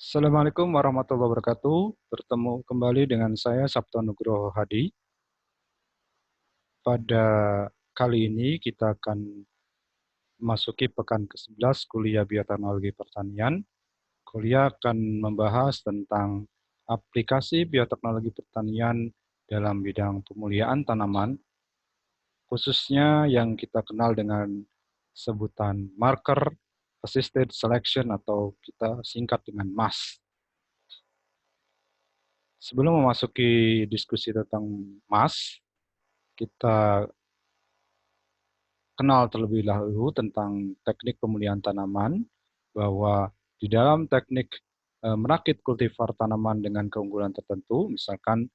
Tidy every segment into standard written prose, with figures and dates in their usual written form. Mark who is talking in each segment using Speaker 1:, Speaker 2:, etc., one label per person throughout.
Speaker 1: Assalamualaikum warahmatullahi wabarakatuh. Bertemu kembali dengan saya Sabto Nugroho Hadi. Pada kali ini kita akan memasuki pekan ke-11 kuliah bioteknologi pertanian. Kuliah akan membahas tentang aplikasi bioteknologi pertanian dalam bidang pemulihan tanaman, khususnya yang kita kenal dengan sebutan marker assisted selection atau kita singkat dengan MAS. Sebelum memasuki diskusi tentang MAS, kita kenal terlebih dahulu tentang teknik pemulihan tanaman, bahwa di dalam teknik merakit kultivar tanaman dengan keunggulan tertentu, misalkan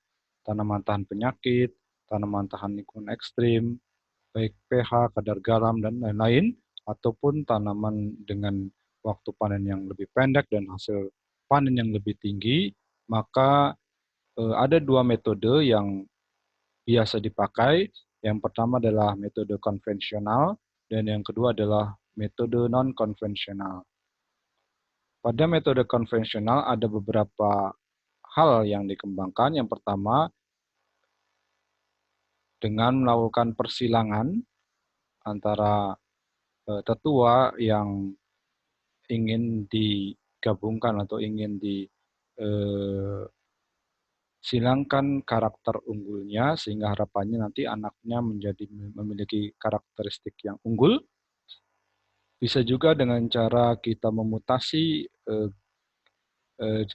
Speaker 1: tanaman tahan penyakit, tanaman tahan lingkungan ekstrim, baik pH, kadar garam, dan lain-lain, ataupun tanaman dengan waktu panen yang lebih pendek dan hasil panen yang lebih tinggi, maka ada dua metode yang biasa dipakai. Yang pertama adalah metode konvensional dan yang kedua adalah metode non-konvensional. Pada metode konvensional ada beberapa hal yang dikembangkan. Yang pertama, dengan melakukan persilangan antara tetua yang ingin digabungkan atau ingin silangkan karakter unggulnya, sehingga harapannya nanti anaknya memiliki karakteristik yang unggul. Bisa juga dengan cara kita memutasi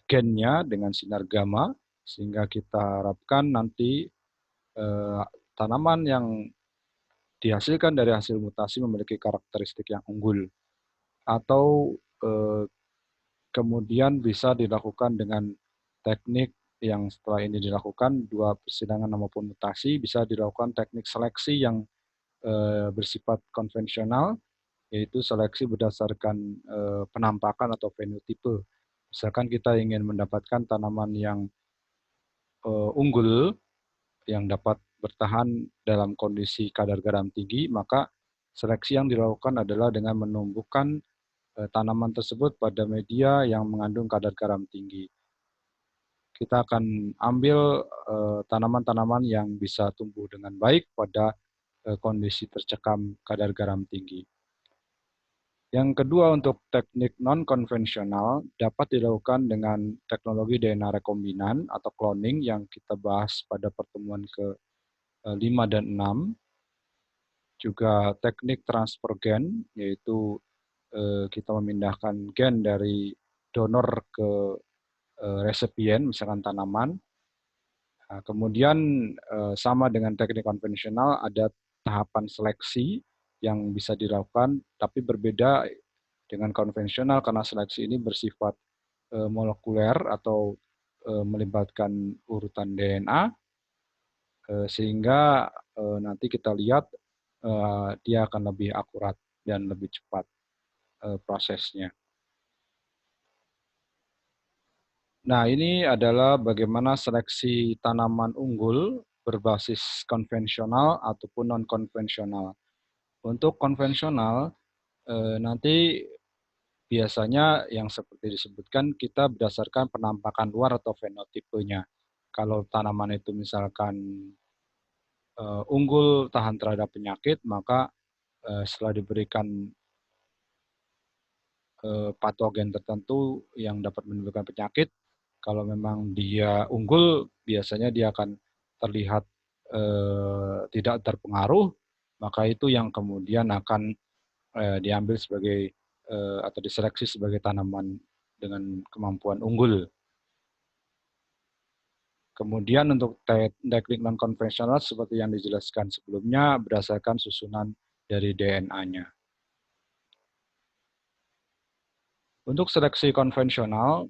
Speaker 1: gennya dengan sinar gamma, sehingga kita harapkan nanti tanaman yang dihasilkan dari hasil mutasi memiliki karakteristik yang unggul. Atau kemudian bisa dilakukan dengan teknik yang setelah ini dilakukan, dua persidangan maupun mutasi, bisa dilakukan teknik seleksi yang bersifat konvensional, yaitu seleksi berdasarkan penampakan atau fenotipe. Misalkan kita ingin mendapatkan tanaman yang unggul, yang dapat bertahan dalam kondisi kadar garam tinggi, maka seleksi yang dilakukan adalah dengan menumbuhkan tanaman tersebut pada media yang mengandung kadar garam tinggi. Kita akan ambil tanaman-tanaman yang bisa tumbuh dengan baik pada kondisi tercekam kadar garam tinggi. Yang kedua, untuk teknik non-konvensional dapat dilakukan dengan teknologi DNA rekombinan atau cloning yang kita bahas pada pertemuan ke-5 dan 6. Juga teknik transfer gen, yaitu kita memindahkan gen dari donor ke resipien, misalkan tanaman. Nah, kemudian sama dengan teknik konvensional, ada tahapan seleksi yang bisa dilakukan, tapi berbeda dengan konvensional karena seleksi ini bersifat molekuler atau melibatkan urutan DNA, sehingga nanti kita lihat dia akan lebih akurat dan lebih cepat prosesnya. Nah, ini adalah bagaimana seleksi tanaman unggul berbasis konvensional ataupun non-konvensional. Untuk konvensional, nanti biasanya yang seperti disebutkan, kita berdasarkan penampakan luar atau fenotipenya. Kalau tanaman itu misalkan unggul tahan terhadap penyakit, maka setelah diberikan patogen tertentu yang dapat menimbulkan penyakit, kalau memang dia unggul, biasanya dia akan terlihat tidak terpengaruh, maka itu yang kemudian akan diambil sebagai atau diseleksi sebagai tanaman dengan kemampuan unggul. Kemudian untuk teknik non-konvensional seperti yang dijelaskan sebelumnya berdasarkan susunan dari DNA-nya. Untuk seleksi konvensional,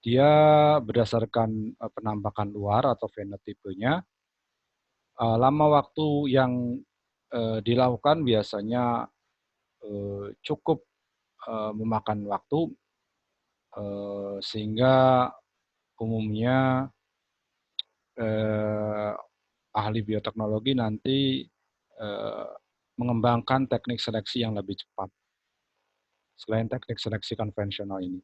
Speaker 1: dia berdasarkan penampakan luar atau fenotipenya. Lama waktu yang dilakukan biasanya cukup memakan waktu, sehingga umumnya ahli bioteknologi nanti mengembangkan teknik seleksi yang lebih cepat selain teknik seleksi konvensional ini.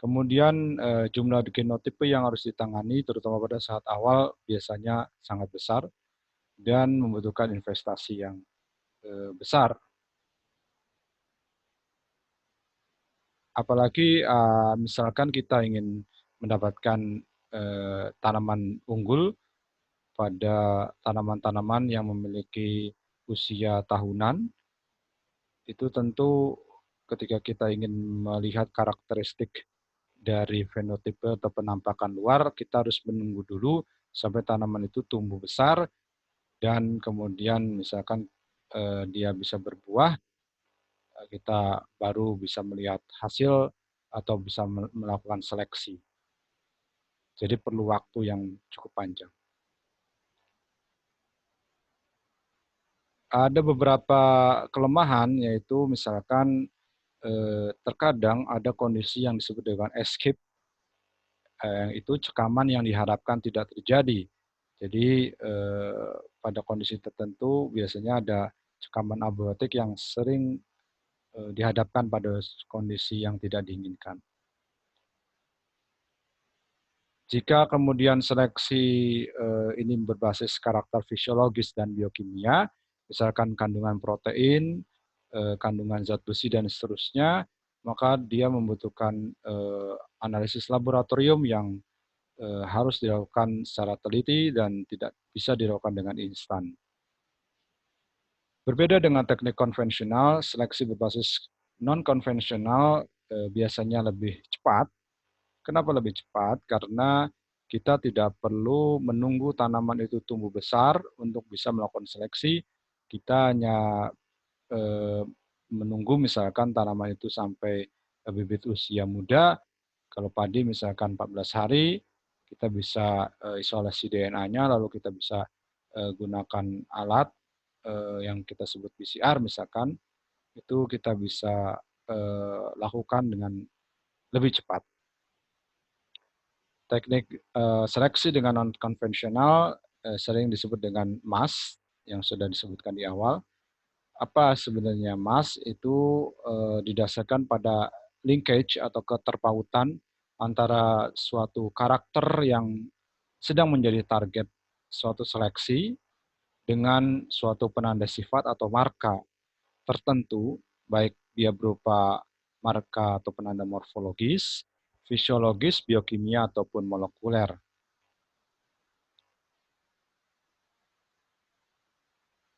Speaker 1: Kemudian jumlah genotipe yang harus ditangani terutama pada saat awal biasanya sangat besar dan membutuhkan investasi yang besar. Apalagi misalkan kita ingin mendapatkan tanaman unggul pada tanaman-tanaman yang memiliki usia tahunan, itu tentu ketika kita ingin melihat karakteristik dari fenotipe atau penampakan luar, kita harus menunggu dulu sampai tanaman itu tumbuh besar dan kemudian misalkan dia bisa berbuah, kita baru bisa melihat hasil atau bisa melakukan seleksi. Jadi perlu waktu yang cukup panjang. Ada beberapa kelemahan, yaitu misalkan terkadang ada kondisi yang disebut dengan escape, itu cekaman yang diharapkan tidak terjadi. Jadi pada kondisi tertentu biasanya ada cekaman abiotik yang sering dihadapkan pada kondisi yang tidak diinginkan. Jika kemudian seleksi ini berbasis karakter fisiologis dan biokimia, misalkan kandungan protein, kandungan zat besi, dan seterusnya, maka dia membutuhkan analisis laboratorium yang harus dilakukan secara teliti dan tidak bisa dilakukan dengan instan. Berbeda dengan teknik konvensional, seleksi berbasis non-konvensional biasanya lebih cepat. Kenapa lebih cepat? Karena kita tidak perlu menunggu tanaman itu tumbuh besar untuk bisa melakukan seleksi. Kita hanya menunggu misalkan tanaman itu sampai bibit usia muda. Kalau padi misalkan 14 hari, kita bisa isolasi DNA-nya, lalu kita bisa gunakan alat yang kita sebut PCR misalkan, itu kita bisa lakukan dengan lebih cepat. Teknik seleksi dengan non-konvensional sering disebut dengan MAS, yang sudah disebutkan di awal. Apa sebenarnya MAS? Itu didasarkan pada linkage atau keterpautan antara suatu karakter yang sedang menjadi target suatu seleksi dengan suatu penanda sifat atau marka tertentu, baik dia berupa marka atau penanda morfologis, fisiologis, biokimia, ataupun molekuler.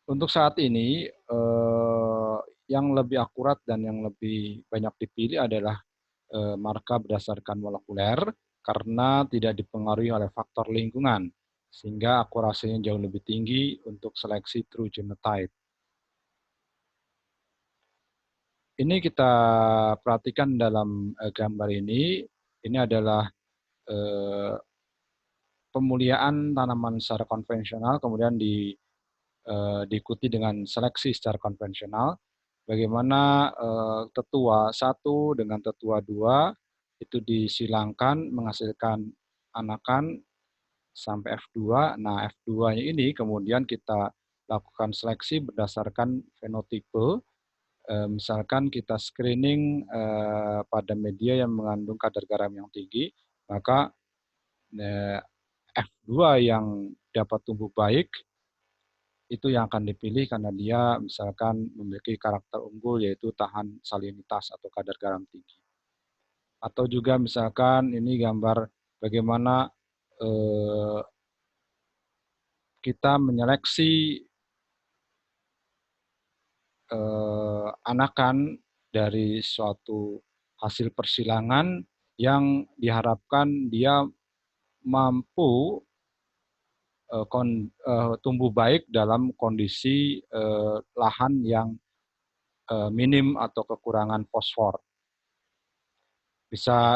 Speaker 1: Untuk saat ini, yang lebih akurat dan yang lebih banyak dipilih adalah marka berdasarkan molekuler karena tidak dipengaruhi oleh faktor lingkungan, sehingga akurasinya jauh lebih tinggi untuk seleksi true genotype. Ini kita perhatikan dalam gambar ini adalah pemuliaan tanaman secara konvensional, kemudian diikuti dengan seleksi secara konvensional. Bagaimana tetua 1 dengan tetua 2 itu disilangkan menghasilkan anakan sampai F2. Nah, F2-nya ini kemudian kita lakukan seleksi berdasarkan fenotipe. Misalkan kita screening pada media yang mengandung kadar garam yang tinggi, maka F2 yang dapat tumbuh baik itu yang akan dipilih karena dia misalkan memiliki karakter unggul, yaitu tahan salinitas atau kadar garam tinggi. Atau juga misalkan ini gambar bagaimana kita menyeleksi anakan dari suatu hasil persilangan yang diharapkan dia mampu tumbuh baik dalam kondisi lahan yang minim atau kekurangan fosfor.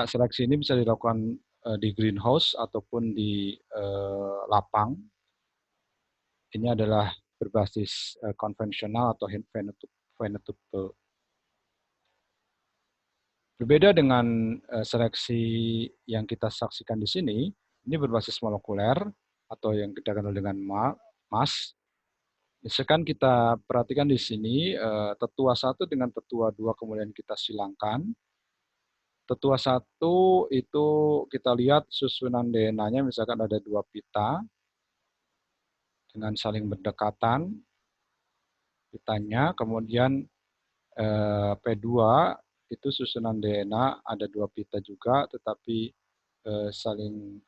Speaker 1: Seleksi ini bisa dilakukan di greenhouse ataupun di lapang. Ini adalah berbasis konvensional atau phenotype. Berbeda dengan seleksi yang kita saksikan di sini, ini berbasis molekuler atau yang kita kenal dengan MAS. Misalkan kita perhatikan di sini tetua 1 dengan tetua 2 kemudian kita silangkan. Tetua 1 itu kita lihat susunan DNA-nya misalkan ada 2 pita dengan saling berdekatan pitanya, kemudian P2 itu susunan DNA ada 2 pita juga tetapi saling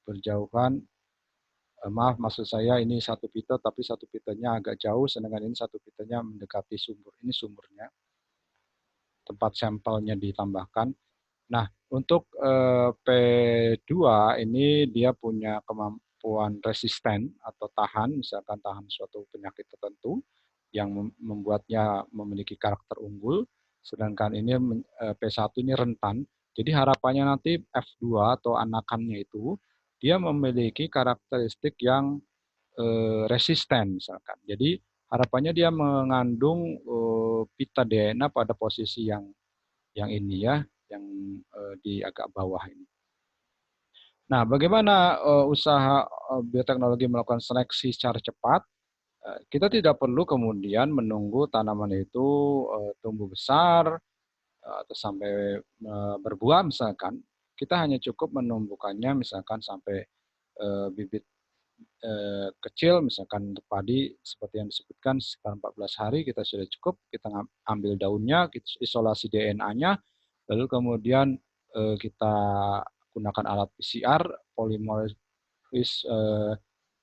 Speaker 1: berjauhan. Maaf, maksud saya ini satu pita tapi satu pitanya agak jauh, sedangkan ini satu pitanya mendekati sumber. Ini sumbernya, tempat sampelnya ditambahkan. Nah, untuk P2 ini dia punya kemampuan resisten atau tahan, misalkan tahan suatu penyakit tertentu yang membuatnya memiliki karakter unggul, sedangkan ini P1 ini rentan. Jadi harapannya nanti F2 atau anakannya itu dia memiliki karakteristik yang resisten misalkan. Jadi harapannya dia mengandung pita DNA pada posisi yang ini ya, yang di agak bawah ini. Nah, bagaimana usaha bioteknologi melakukan seleksi secara cepat? Kita tidak perlu kemudian menunggu tanaman itu tumbuh besar atau sampai berbuah misalkan. Kita hanya cukup menumbuhkannya misalkan sampai bibit kecil, misalkan untuk padi seperti yang disebutkan sekitar 14 hari kita sudah cukup, kita ambil daunnya, kita isolasi DNA-nya, lalu kemudian kita gunakan alat PCR,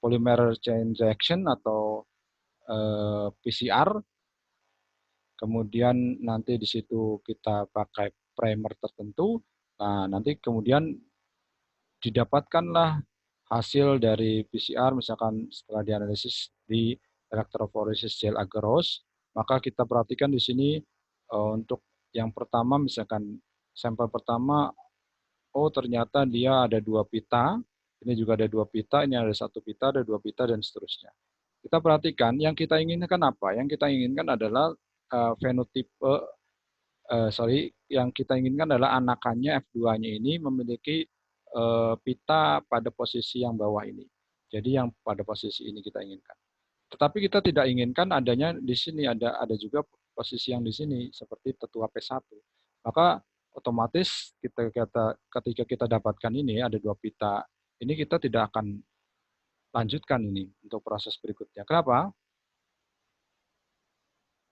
Speaker 1: polymer chain reaction atau PCR, kemudian nanti di situ kita pakai primer tertentu, nah nanti kemudian didapatkanlah hasil dari PCR, misalkan setelah dianalisis di electrophoresis gel agarose, maka kita perhatikan di sini untuk yang pertama, misalkan sampel pertama, oh ternyata dia ada 2 pita, ini juga ada 2 pita, ini ada 1 pita, ada 2 pita, dan seterusnya. Kita perhatikan, yang kita inginkan apa? Yang kita inginkan adalah fenotipe, yang kita inginkan adalah anakannya F2-nya ini memiliki pita pada posisi yang bawah ini. Jadi yang pada posisi ini kita inginkan. Tetapi kita tidak inginkan adanya di sini, ada juga posisi yang di sini seperti tetua P1. Maka otomatis ketika kita dapatkan ini ada 2 pita, ini kita tidak akan lanjutkan ini untuk proses berikutnya. Kenapa?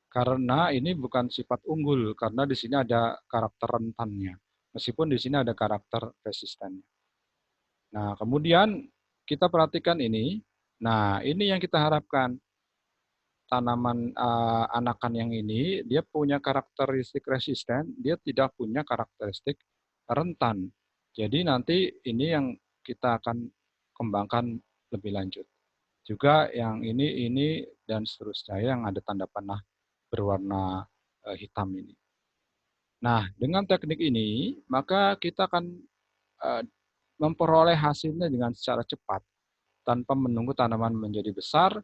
Speaker 1: Karena ini bukan sifat unggul, karena di sini ada karakter rentannya. Meskipun di sini ada karakter resistennya. Nah, kemudian kita perhatikan ini. Nah, ini yang kita harapkan. Tanaman anakan yang ini, dia punya karakteristik resisten, dia tidak punya karakteristik rentan. Jadi nanti ini yang kita akan kembangkan lebih lanjut. Juga yang ini, dan seterusnya yang ada tanda panah berwarna hitam ini. Nah, dengan teknik ini, maka kita akan memperoleh hasilnya dengan secara cepat, tanpa menunggu tanaman menjadi besar.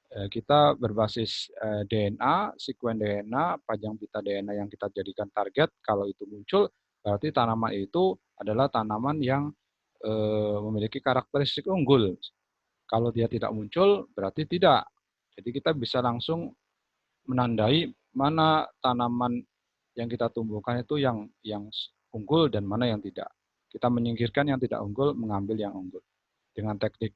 Speaker 1: Kita berbasis DNA, sekuen DNA, panjang pita DNA yang kita jadikan target. Kalau itu muncul, berarti tanaman itu adalah tanaman yang memiliki karakteristik unggul. Kalau dia tidak muncul, berarti tidak. Jadi kita bisa langsung menandai mana tanaman yang kita tumbuhkan itu yang unggul dan mana yang tidak. Kita menyingkirkan yang tidak unggul, mengambil yang unggul. Dengan teknik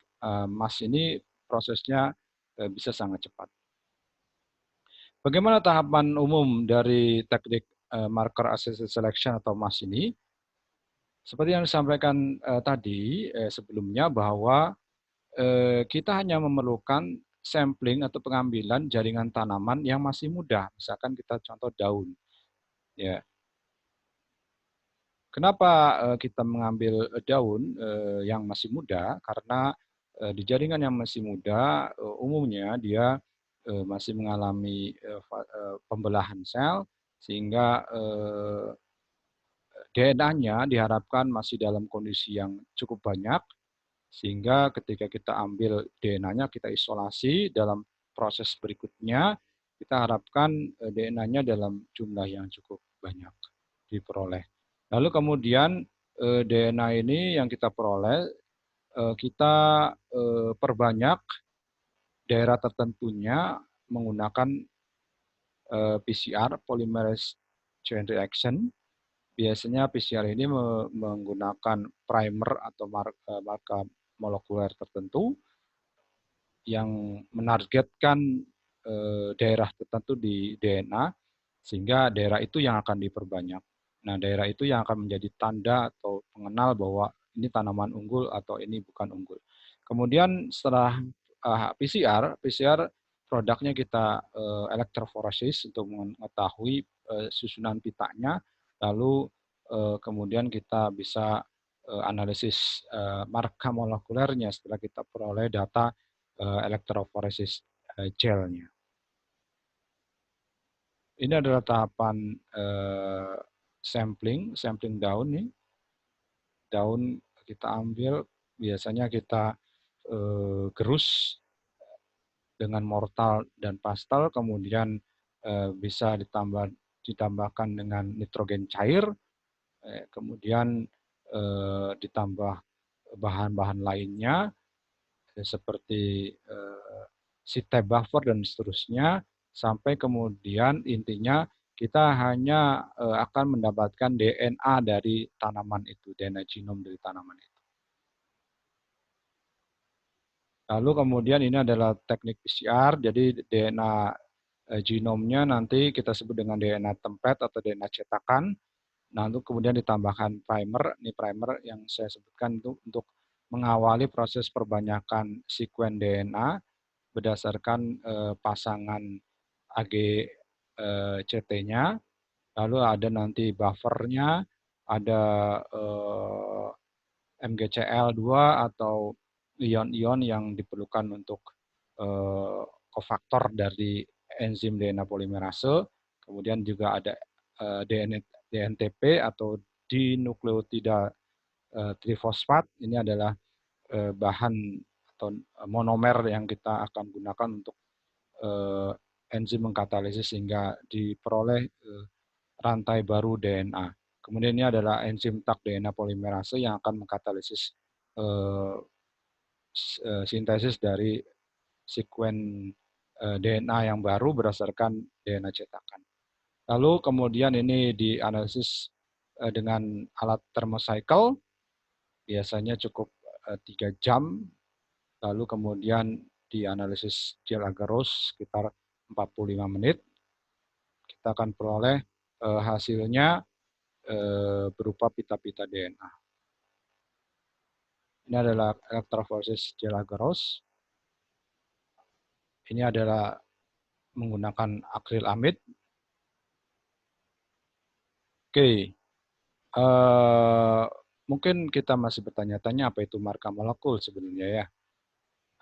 Speaker 1: MAS ini prosesnya bisa sangat cepat. Bagaimana tahapan umum dari teknik marker assisted selection atau MAS ini? Seperti yang disampaikan tadi sebelumnya, bahwa kita hanya memerlukan sampling atau pengambilan jaringan tanaman yang masih muda. Misalkan kita contoh daun. Ya. Kenapa kita mengambil daun yang masih muda? Karena di jaringan yang masih muda umumnya dia masih mengalami pembelahan sel, sehingga DNA-nya diharapkan masih dalam kondisi yang cukup banyak, sehingga ketika kita ambil DNA-nya, kita isolasi dalam proses berikutnya, kita harapkan DNA-nya dalam jumlah yang cukup banyak diperoleh. Lalu kemudian DNA ini yang kita peroleh, kita perbanyak daerah tertentunya menggunakan PCR, polymerase chain reaction, biasanya PCR ini menggunakan primer atau marka molekuler tertentu yang menargetkan daerah tertentu di DNA, sehingga daerah itu yang akan diperbanyak. Nah, daerah itu yang akan menjadi tanda atau pengenal bahwa ini tanaman unggul atau ini bukan unggul. Kemudian setelah PCR produknya kita elektroforesis untuk mengetahui susunan pitanya, lalu kemudian kita bisa analisis marka molekulernya setelah kita peroleh data elektroforesis gelnya. Ini adalah tahapan sampling daun nih. Daun kita ambil, biasanya kita gerus dengan mortar dan pastel, kemudian bisa ditambahkan dengan nitrogen cair, kemudian ditambah bahan-bahan lainnya seperti site buffer dan seterusnya, sampai kemudian intinya kita hanya akan mendapatkan DNA dari tanaman itu, DNA genom dari tanaman itu. Lalu kemudian ini adalah teknik PCR, jadi DNA genomnya nanti kita sebut dengan DNA template atau DNA cetakan. Nah, untuk kemudian ditambahkan primer, ini primer yang saya sebutkan itu untuk mengawali proses perbanyakan sekuen DNA berdasarkan pasangan AGCT-nya, lalu ada nanti buffernya, ada MgCl2 atau ion-ion yang diperlukan untuk kofaktor dari enzim DNA polimerase, kemudian juga ada DNTP atau dinukleotida trifosfat, ini adalah bahan atau monomer yang kita akan gunakan untuk enzim mengkatalisis sehingga diperoleh rantai baru DNA. Kemudian ini adalah enzim Taq DNA polimerase yang akan mengkatalisis sintesis dari sekuen DNA yang baru berdasarkan DNA cetakan. Lalu kemudian ini dianalisis dengan alat thermocycle, biasanya cukup 3 jam, lalu kemudian dianalisis gel agarose sekitar 45 menit. Kita akan peroleh hasilnya berupa pita-pita DNA. Ini adalah elektroforesis gel agarose. Ini adalah menggunakan akrilamid. Oke, mungkin kita masih bertanya-tanya apa itu marka molekul sebenarnya ya.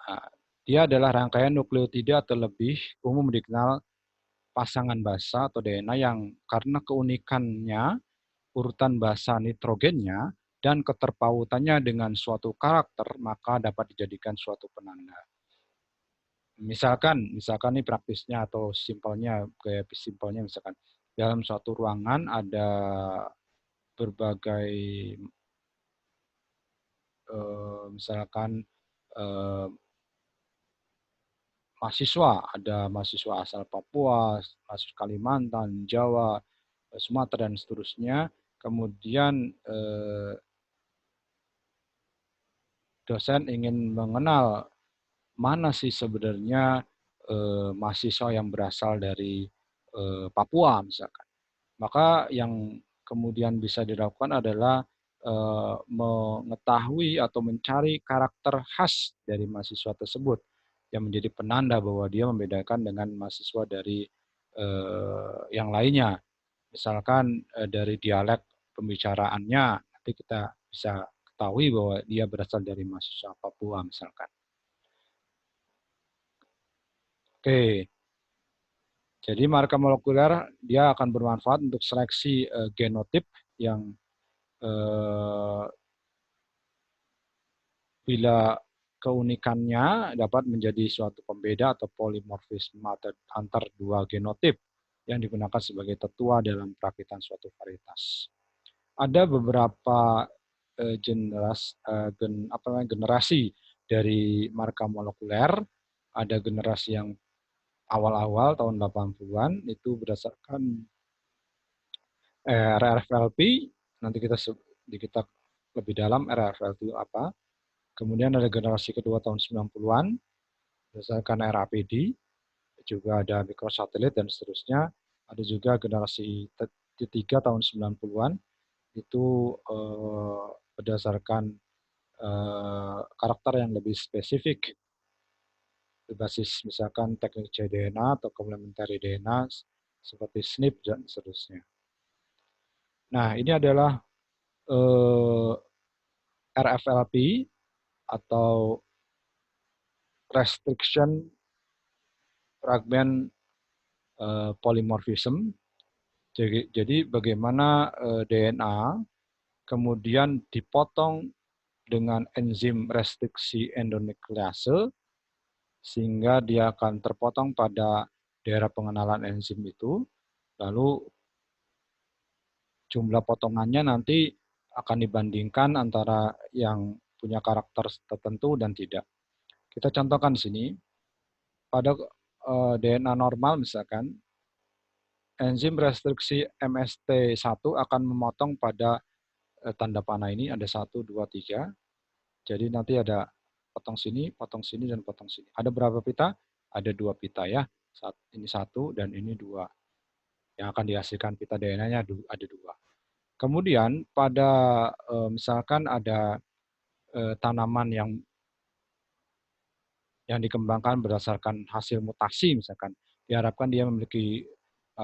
Speaker 1: Nah, dia adalah rangkaian nukleotida atau lebih umum dikenal pasangan basa atau DNA yang karena keunikannya urutan basa nitrogennya dan keterpautannya dengan suatu karakter maka dapat dijadikan suatu penanda. Misalkan ini praktisnya atau simpelnya, gaya simpelnya misalkan dalam suatu ruangan ada berbagai misalkan mahasiswa, ada mahasiswa asal Papua, mahasiswa Kalimantan, Jawa, Sumatera dan seterusnya. Kemudian dosen ingin mengenal mana sih sebenarnya mahasiswa yang berasal dari Papua misalkan. Maka yang kemudian bisa dilakukan adalah mengetahui atau mencari karakter khas dari mahasiswa tersebut yang menjadi penanda bahwa dia membedakan dengan mahasiswa dari yang lainnya. Misalkan dari dialek pembicaraannya, nanti kita bisa ketahui bahwa dia berasal dari mahasiswa Papua misalkan. Oke, jadi marka molekuler dia akan bermanfaat untuk seleksi genotip yang bila keunikannya dapat menjadi suatu pembeda atau polimorfisme antar dua genotip yang digunakan sebagai tetua dalam perakitan suatu varietas. Ada beberapa generasi dari marka molekuler. Ada generasi yang awal-awal tahun 80-an itu berdasarkan RFLP, nanti kita lebih dalam RFLP itu apa. Kemudian ada generasi kedua tahun 90-an, berdasarkan RAPD, juga ada mikrosatelit dan seterusnya. Ada juga generasi ketiga tahun 90-an, itu berdasarkan karakter yang lebih spesifik, berbasis misalkan teknik cDNA atau complementary DNA, seperti SNP dan seterusnya. Nah, ini adalah RFLP atau Restriction Fragment Polymorphism. Jadi bagaimana DNA kemudian dipotong dengan enzim restriksi endonuklease sehingga dia akan terpotong pada daerah pengenalan enzim itu, lalu jumlah potongannya nanti akan dibandingkan antara yang punya karakter tertentu dan tidak. Kita contohkan di sini, pada DNA normal misalkan, enzim restriksi MST1 akan memotong pada tanda panah ini, ada 1, 2, 3. Jadi nanti ada potong sini, dan potong sini. Ada berapa pita? Ada 2 pita ya. Ini 1 dan ini 2. Yang akan dihasilkan pita DNA-nya ada 2. Kemudian pada misalkan ada tanaman yang dikembangkan berdasarkan hasil mutasi, misalkan diharapkan dia memiliki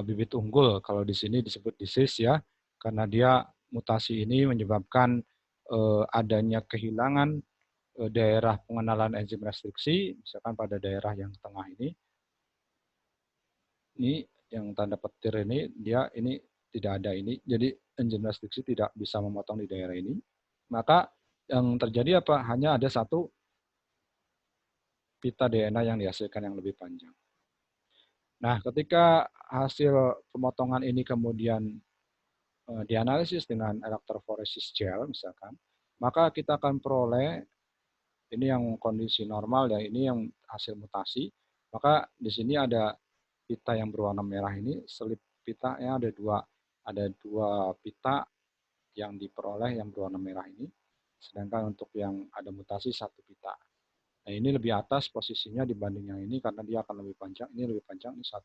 Speaker 1: bibit unggul, kalau di sini disebut disease ya, karena dia mutasi ini menyebabkan adanya kehilangan daerah pengenalan enzim restriksi, misalkan pada daerah yang tengah ini yang tanda petir ini, dia ini tidak ada ini, jadi enzim restriksi tidak bisa memotong di daerah ini. Maka yang terjadi apa? Hanya ada 1 pita DNA yang dihasilkan yang lebih panjang. Nah, ketika hasil pemotongan ini kemudian dianalisis dengan elektroforesis gel misalkan, maka kita akan peroleh ini yang kondisi normal ya, ini yang hasil mutasi. Maka di sini ada pita yang berwarna merah ini, selip pitanya ada dua pita yang diperoleh yang berwarna merah ini. Sedangkan untuk yang ada mutasi 1 pita. Nah, ini lebih atas posisinya dibanding yang ini karena dia akan lebih panjang. Ini lebih panjang, ini 1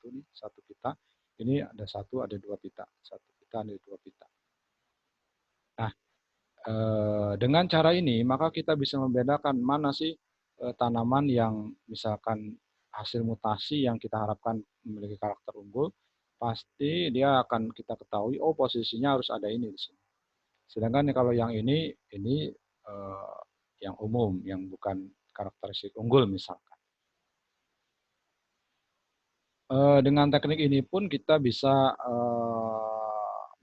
Speaker 1: pita. Ini ada 1, ada 2 pita. 1 pita, ada 2 pita. Nah, dengan cara ini maka kita bisa membedakan mana sih tanaman yang misalkan hasil mutasi yang kita harapkan memiliki karakter unggul, pasti dia akan kita ketahui, oh posisinya harus ada ini di sini. Sedangkan kalau yang ini yang umum, yang bukan karakteristik unggul misalkan. Dengan teknik ini pun kita bisa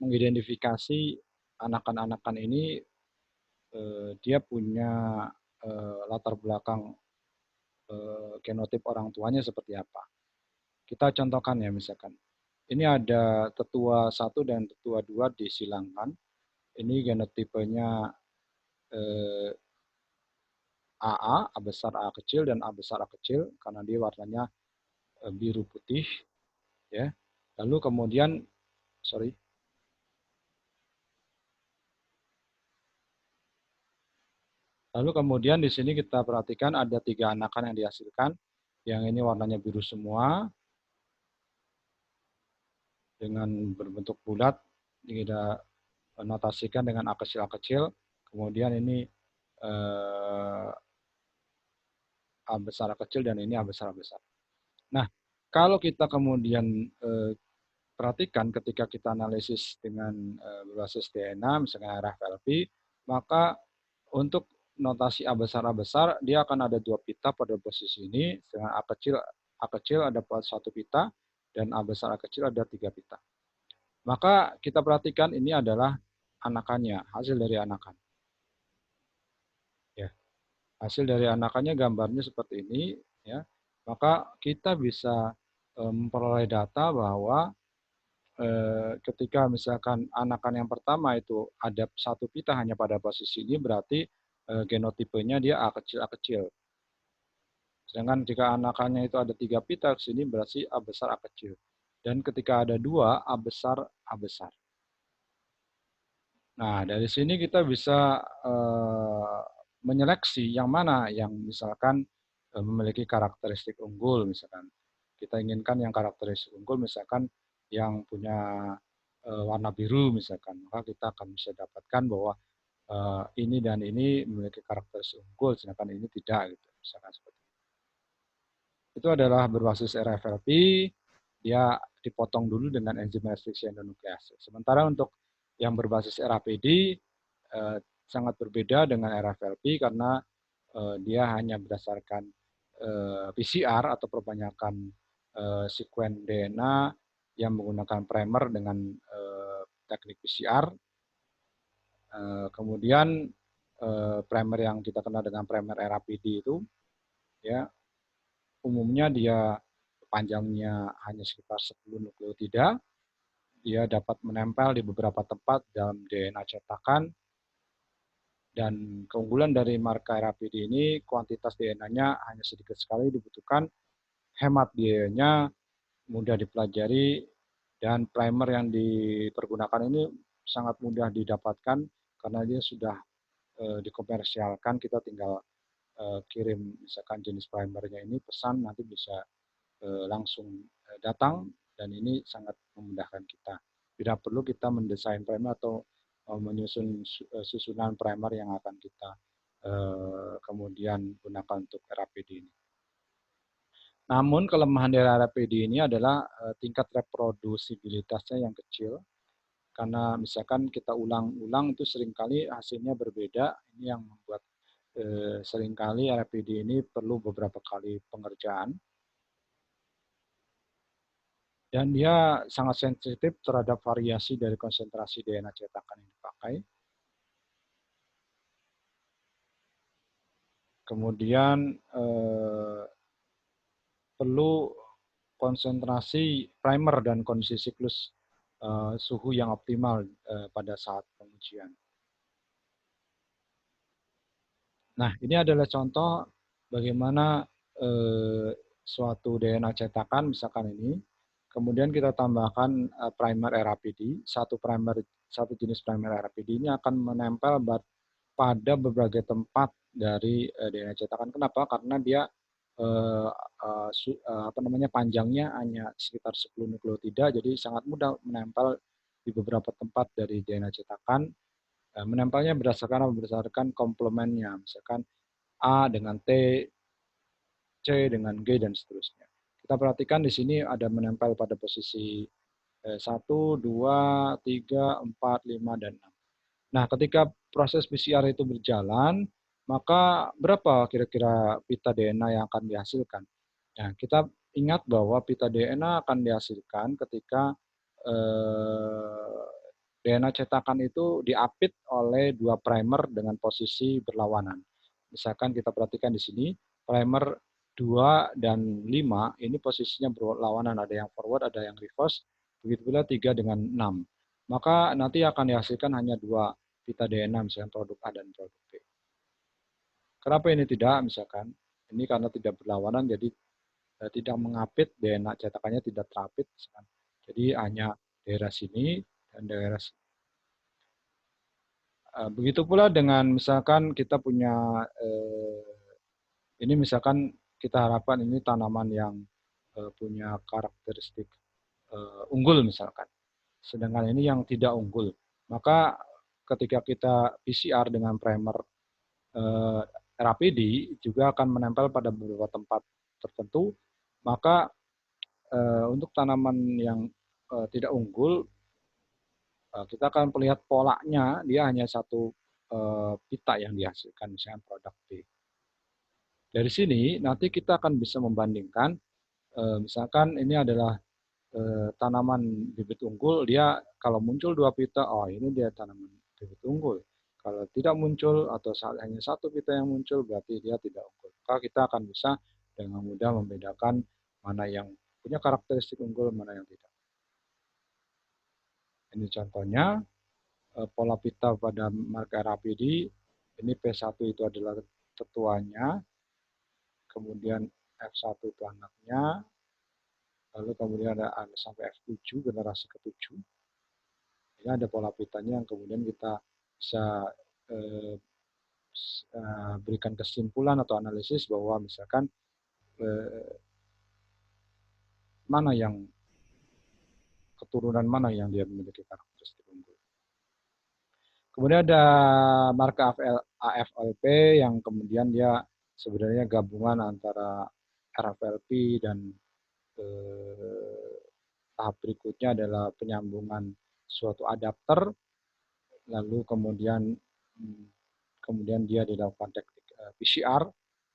Speaker 1: mengidentifikasi anakan-anakan ini dia punya latar belakang genotip orang tuanya seperti apa. Kita contohkan ya misalkan. Ini ada tetua 1 dan tetua 2 disilangkan. Ini genotipenya AA, A besar A kecil dan A besar A kecil karena dia warnanya biru putih ya. Lalu kemudian di sini kita perhatikan ada 3 anakan yang dihasilkan. Yang ini warnanya biru semua dengan berbentuk bulat. Ini kita notasikan dengan A kecil. Kemudian ini A besar A kecil dan ini A besar A besar. Nah, kalau kita kemudian perhatikan ketika kita analisis dengan berbasis DNA, misalnya RFLP, maka untuk notasi A besar dia akan ada 2 pita pada posisi ini, dengan A kecil ada 1 pita, dan A besar A kecil ada 3 pita. Maka kita perhatikan ini adalah anakannya, hasil dari anakan. Ya, hasil dari anakannya gambarnya seperti ini, ya. Maka kita bisa memperoleh data bahwa ketika misalkan anakan yang pertama itu ada 1 pita hanya pada posisi ini, berarti genotipenya dia A kecil. Sedangkan jika anakannya itu ada 3 pita di sini berarti A besar A kecil. Dan ketika ada 2 A besar A besar. Nah, dari sini kita bisa menyeleksi yang mana yang misalkan memiliki karakteristik unggul, misalkan. Kita inginkan yang karakteristik unggul, misalkan yang punya warna biru, misalkan. Maka kita akan bisa dapatkan bahwa ini dan ini memiliki karakteristik unggul, sedangkan ini tidak, gitu. Misalkan seperti itu. Itu adalah berbasis RFLP, dia dipotong dulu dengan enzim restriksi endonuklease. Sementara untuk yang berbasis RAPD sangat berbeda dengan RFLP karena dia hanya berdasarkan PCR atau perbanyakan sekuen DNA yang menggunakan primer dengan teknik PCR. Kemudian primer yang kita kenal dengan primer RAPD itu, ya, umumnya dia panjangnya hanya sekitar 10 nukleotida. Dia dapat menempel di beberapa tempat dalam DNA cetakan. Dan keunggulan dari marka RAPD ini, kuantitas DNA-nya hanya sedikit sekali dibutuhkan, hemat biayanya, mudah dipelajari, dan primer yang dipergunakan ini sangat mudah didapatkan karena dia sudah dikomersialkan. Kita tinggal kirim misalkan jenis primernya ini, pesan, nanti bisa langsung datang, dan ini sangat memudahkan kita. Tidak perlu kita mendesain primer atau menyusun susunan primer yang akan kita kemudian gunakan untuk RAPD ini. Namun kelemahan dari RAPD ini adalah tingkat reprodusibilitasnya yang kecil, karena misalkan kita ulang-ulang itu seringkali hasilnya berbeda. Ini yang membuat seringkali RAPD ini perlu beberapa kali pengerjaan. Dan dia sangat sensitif terhadap variasi dari konsentrasi DNA cetakan yang dipakai. Kemudian perlu konsentrasi primer dan kondisi siklus suhu yang optimal pada saat pengujian. Nah, ini adalah contoh bagaimana suatu DNA cetakan, misalkan ini, kemudian kita tambahkan primer RAPD, satu jenis primer RAPD ini akan menempel pada berbagai tempat dari DNA cetakan. Kenapa? Karena dia panjangnya hanya sekitar 10 nukleotida, jadi sangat mudah menempel di beberapa tempat dari DNA cetakan. Menempelnya berdasarkan komplemennya, misalkan A dengan T, C dengan G, dan seterusnya. Kita perhatikan di sini ada menempel pada posisi 1, 2, 3, 4, 5, dan 6. Nah, ketika proses PCR itu berjalan, maka berapa kira-kira pita DNA yang akan dihasilkan? Nah, kita ingat bahwa pita DNA akan dihasilkan ketika DNA cetakan itu diapit oleh dua primer dengan posisi berlawanan. Misalkan kita perhatikan di sini, primer 2 dan 5 ini posisinya berlawanan, ada yang forward, ada yang reverse, begitu pula 3 dengan 6. Maka nanti akan dihasilkan hanya dua pita DNA, misalkan produk A dan produk B. Kenapa ini tidak? Misalkan ini karena tidak berlawanan, jadi tidak mengapit, DNA cetakannya tidak terapit, misalkan. Jadi hanya daerah sini dan daerah sini. Begitu pula dengan misalkan kita punya ini, misalkan kita harapkan ini tanaman yang punya karakteristik unggul misalkan. Sedangkan ini yang tidak unggul. Maka ketika kita PCR dengan primer RAPD juga akan menempel pada beberapa tempat tertentu. Maka untuk tanaman yang tidak unggul, kita akan melihat polanya, dia hanya satu pita yang dihasilkan, misalnya produk B. Dari sini nanti kita akan bisa membandingkan, misalkan ini adalah tanaman bibit unggul, dia kalau muncul dua pita, oh ini dia tanaman bibit unggul. Kalau tidak muncul atau hanya satu pita yang muncul, berarti dia tidak unggul. Maka kita akan bisa dengan mudah membedakan mana yang punya karakteristik unggul, mana yang tidak. Ini contohnya pola pita pada marga RAPD. Ini P1 itu adalah tetuanya, kemudian F1 itu anaknya, lalu kemudian ada sampai F7, generasi ke-7. Ini ada pola pitanya yang kemudian kita bisa berikan kesimpulan atau analisis bahwa misalkan mana yang keturunan mana yang dia memiliki karakteristik unggul. Kemudian ada marka AFLP yang kemudian dia sebenarnya gabungan antara RFLP dan tahap berikutnya adalah penyambungan suatu adapter, lalu kemudian dia dilakukan teknik PCR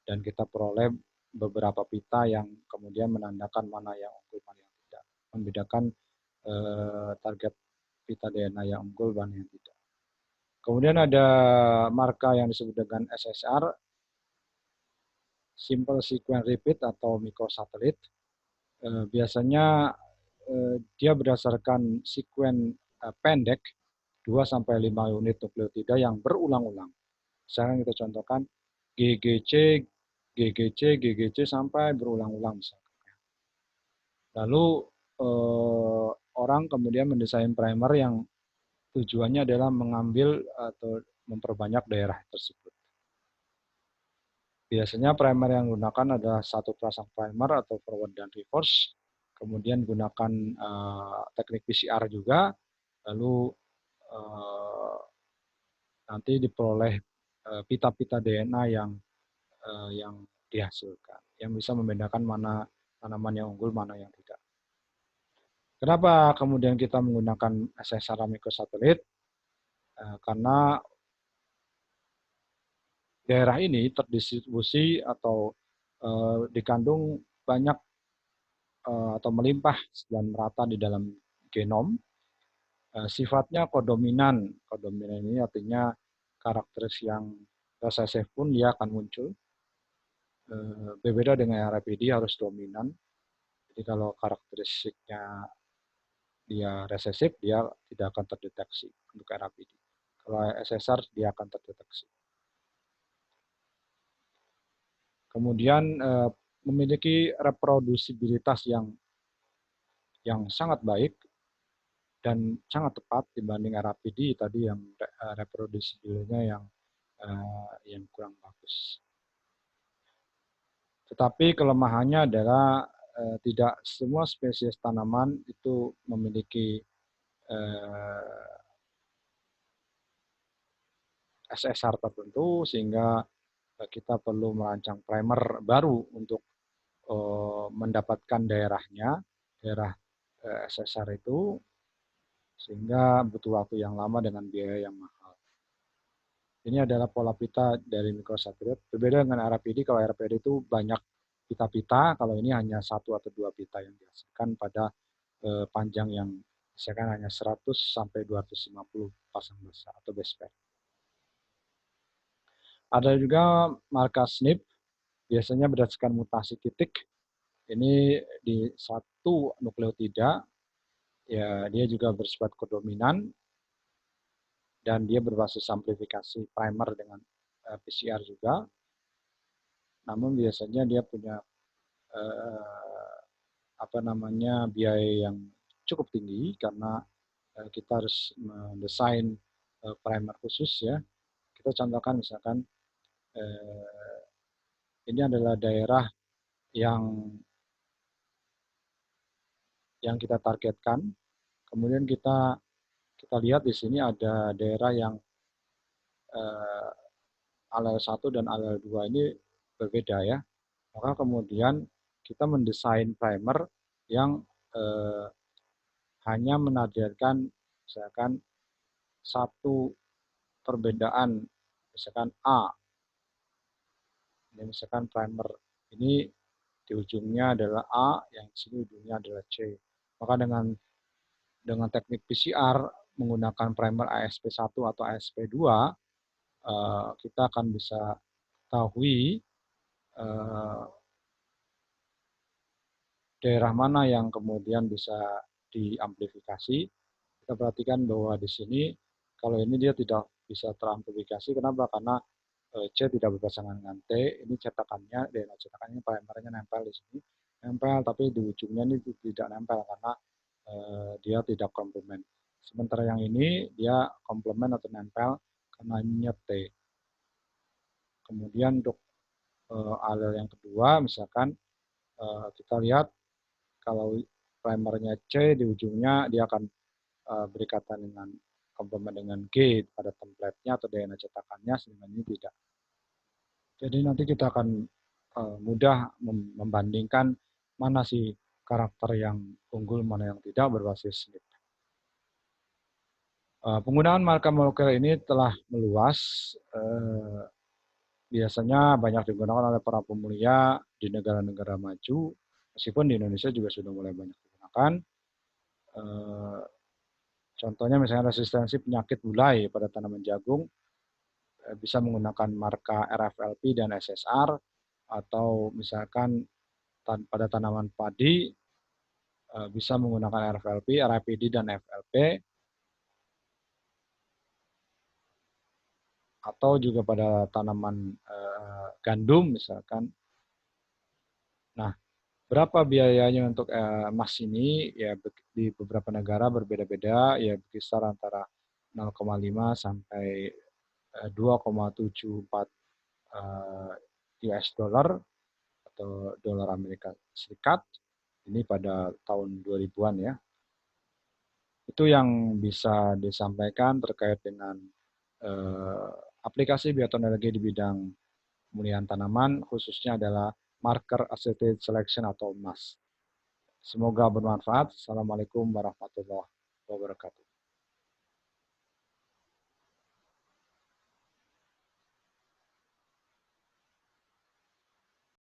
Speaker 1: dan kita peroleh beberapa pita yang kemudian menandakan mana yang unggul, mana yang tidak, membedakan target pita DNA yang unggul, mana yang tidak. Kemudian ada marka yang disebut dengan SSR, Simple Sequence Repeat atau mikrosatelit. Biasanya dia berdasarkan sekuen pendek 2-5 unit nukleotida yang berulang-ulang. Sekarang kita contohkan GGC, GGC, GGC sampai berulang-ulang misalkan. Lalu orang kemudian mendesain primer yang tujuannya adalah mengambil atau memperbanyak daerah tersebut. Biasanya primer yang digunakan adalah satu pasang primer atau forward dan reverse. Kemudian gunakan teknik PCR juga. Lalu nanti diperoleh pita-pita DNA yang dihasilkan, yang bisa membedakan mana tanaman yang unggul, mana yang tidak. Kenapa kemudian kita menggunakan SSR mikrosatelit? Karena daerah ini terdistribusi atau dikandung banyak atau melimpah dan merata di dalam genom. Sifatnya kodominan. Kodominan ini artinya karakteristik yang resesif pun dia akan muncul. Berbeda dengan RAPD harus dominan. Jadi kalau karakteristiknya dia resesif, dia tidak akan terdeteksi untuk RAPD. Kalau SSR dia akan terdeteksi. Kemudian memiliki reprodusibilitas yang sangat baik dan sangat tepat dibanding RAPD tadi yang reprodusibilnya yang kurang bagus. Tetapi kelemahannya adalah tidak semua spesies tanaman itu memiliki SSR tertentu sehingga kita perlu merancang primer baru untuk mendapatkan daerah SSR itu, sehingga butuh waktu yang lama dengan biaya yang mahal. Ini adalah pola pita dari mikrosatelit. Berbeda dengan RAPD, kalau RAPD itu banyak pita-pita, kalau ini hanya 1 atau 2 pita yang dihasilkan pada panjang yang misalkan hanya 100 sampai 250 pasang besar atau base pair. Ada juga marka SNP, biasanya berdasarkan mutasi titik. Ini di satu nukleotida, ya dia juga bersifat kodominan, dan dia berbasis amplifikasi primer dengan PCR juga. Namun biasanya dia punya biaya yang cukup tinggi karena kita harus mendesain primer khusus ya. Kita contohkan misalkan ini adalah daerah yang kita targetkan. Kemudian kita lihat di sini ada daerah yang alel 1 dan alel 2 ini berbeda ya. Maka kemudian kita mendesain primer yang hanya menargetkan misalkan satu perbedaan, misalkan A. Ini misalkan primer ini di ujungnya adalah A, yang di sini ujungnya adalah C. Maka dengan teknik PCR menggunakan primer ASP1 atau ASP2, kita akan bisa ketahui daerah mana yang kemudian bisa diamplifikasi. Kita perhatikan bahwa di sini kalau ini dia tidak bisa teramplifikasi. Kenapa? Karena C tidak berpasangan dengan T. Ini cetakannya, DNA cetakannya primernya nempel di sini, nempel, tapi di ujungnya ini tidak nempel karena dia tidak komplement. Sementara yang ini dia komplement atau nempel karena ininya T. Kemudian untuk alel yang kedua, misalkan kita lihat kalau primernya C di ujungnya dia akan berikatan dengan komplement dengan G pada template-nya atau DNA cetakannya, sedangkan ini tidak. Jadi nanti kita akan mudah membandingkan mana sih karakter yang unggul, mana yang tidak berbasis SNP. Penggunaan marker molekuler ini telah meluas. Biasanya banyak digunakan oleh para pemulia di negara-negara maju, meskipun di Indonesia juga sudah mulai banyak digunakan. Contohnya misalnya resistensi penyakit bulai pada tanaman jagung bisa menggunakan marka RFLP dan SSR, atau misalkan pada tanaman padi bisa menggunakan RFLP, RIPD, dan FLP, atau juga pada tanaman gandum misalkan. Nah, berapa biayanya untuk emas ini? Ya di beberapa negara berbeda-beda, ya berkisar antara 0,5 sampai 2,74 US dollar atau dolar Amerika Serikat. Ini pada tahun 2000-an ya. Itu yang bisa disampaikan terkait dengan aplikasi bioteknologi di bidang pemulihan tanaman, khususnya adalah marker assisted selection atau MAS. Semoga bermanfaat. Assalamualaikum warahmatullahi wabarakatuh.